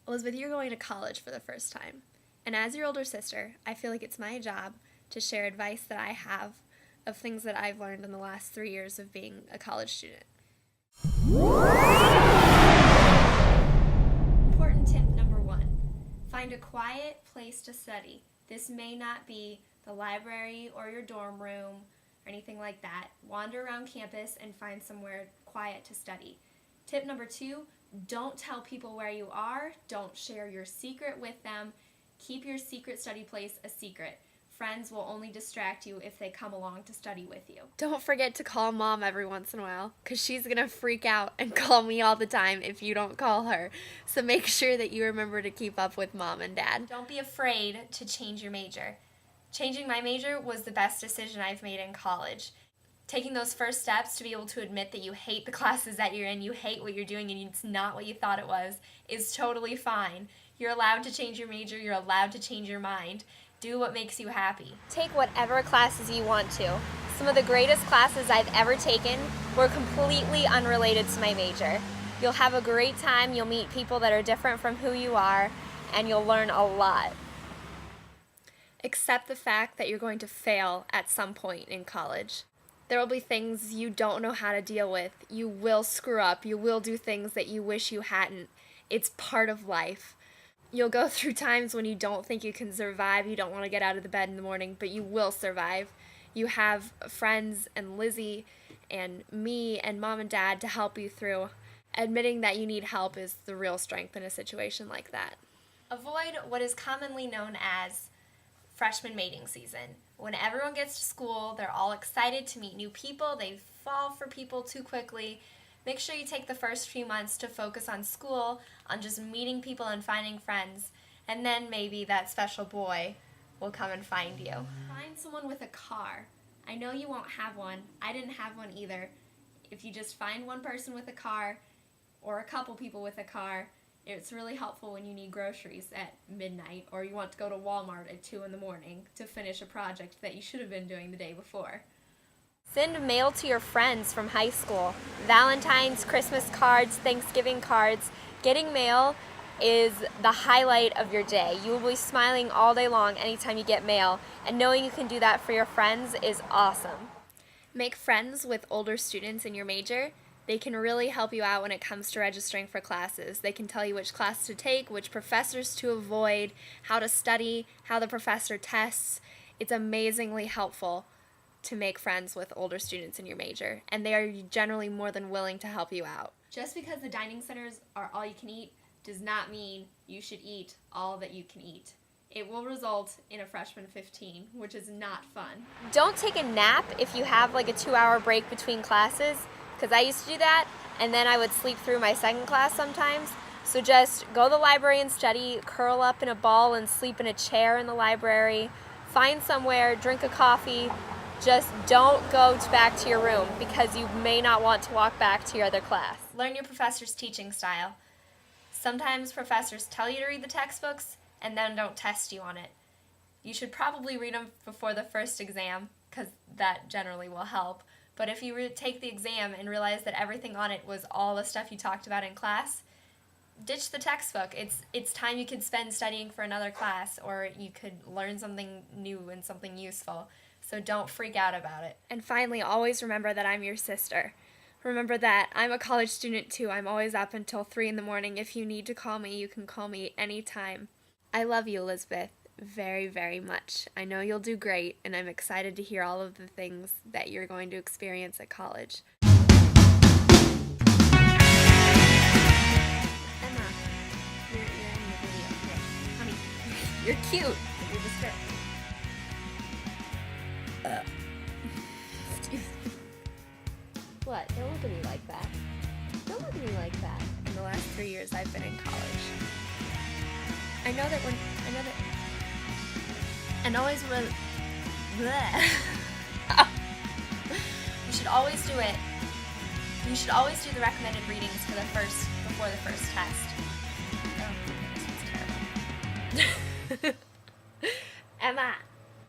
Elizabeth, you're going to college for the first time. And as your older sister, I feel like it's my job to share advice that I have of things that I've learned in the last 3 years of being a college student. Important tip number 1. Find a quiet place to study. This may not be the library or your dorm room or anything like that. Wander around campus and find somewhere quiet to study. Tip number 2, don't tell people where you are. Don't share your secret with them. Keep your secret study place a secret. Friends will only distract you if they come along to study with you. Don't forget to call Mom every once in a while, because she's going to freak out and call me all the time if you don't call her. So make sure that you remember to keep up with Mom and Dad. Don't be afraid to change your major. Changing my major was the best decision I've made in college. Taking those first steps to be able to admit that you hate the classes that you're in, you hate what you're doing, and it's not what you thought it was, is totally fine. You're allowed to change your major, you're allowed to change your mind. Do what makes you happy. Take whatever classes you want to. Some of the greatest classes I've ever taken were completely unrelated to my major. You'll have a great time, you'll meet people that are different from who you are, and you'll learn a lot. Accept the fact that you're going to fail at some point in college. There will be things you don't know how to deal with. You will screw up. You will do things that you wish you hadn't. It's part of life. You'll go through times when you don't think you can survive. You don't want to get out of the bed in the morning, but you will survive. You have friends and Lizzie and me and Mom and Dad to help you through. Admitting that you need help is the real strength in a situation like that. Avoid what is commonly known as freshman mating season. When everyone gets to school, they're all excited to meet new people. They fall for people too quickly. Make sure you take the first few months to focus on school, on just meeting people and finding friends, and then maybe that special boy will come and find you. Find someone with a car. I know you won't have one. I didn't have one either. If you just find one person with a car, or a couple people with a car, it's really helpful when you need groceries at midnight or you want to go to Walmart at 2 in the morning to finish a project that you should have been doing the day before. Send mail to your friends from high school. Valentine's, Christmas cards, Thanksgiving cards. Getting mail is the highlight of your day. You will be smiling all day long anytime you get mail, and knowing you can do that for your friends is awesome. Make friends with older students in your major. They can really help you out when it comes to registering for classes. They can tell you which class to take, which professors to avoid, how to study, how the professor tests. It's amazingly helpful to make friends with older students in your major, and they are generally more than willing to help you out. Just because the dining centers are all you can eat does not mean you should eat all that you can eat. It will result in a freshman 15, which is not fun. Don't take a nap if you have like a 2-hour break between classes, because I used to do that, and then I would sleep through my second class sometimes. So just go to the library and study, curl up in a ball and sleep in a chair in the library, find somewhere, drink a coffee. Just don't go back to your room because you may not want to walk back to your other class. Learn your professor's teaching style. Sometimes professors tell you to read the textbooks and then don't test you on it. You should probably read them before the first exam because that generally will help. But if you take the exam and realize that everything on it was all the stuff you talked about in class, ditch the textbook. It's time you could spend studying for another class, or you could learn something new and something useful. So don't freak out about it. And finally, always remember that I'm your sister. Remember that I'm a college student too. I'm always up until 3 in the morning. If you need to call me, you can call me anytime. I love you, Elizabeth, very, very much. I know you'll do great, and I'm excited to hear all of the things that you're going to experience at college. Emma, you're in the video. Here, honey, you're cute. You're the script. Excuse me. What? Don't look at me like that. Don't look at me like that. In the last 3 years I've been in college. And always you should always do it. You should always do the recommended readings before the first test. Oh, this one's terrible. Emma.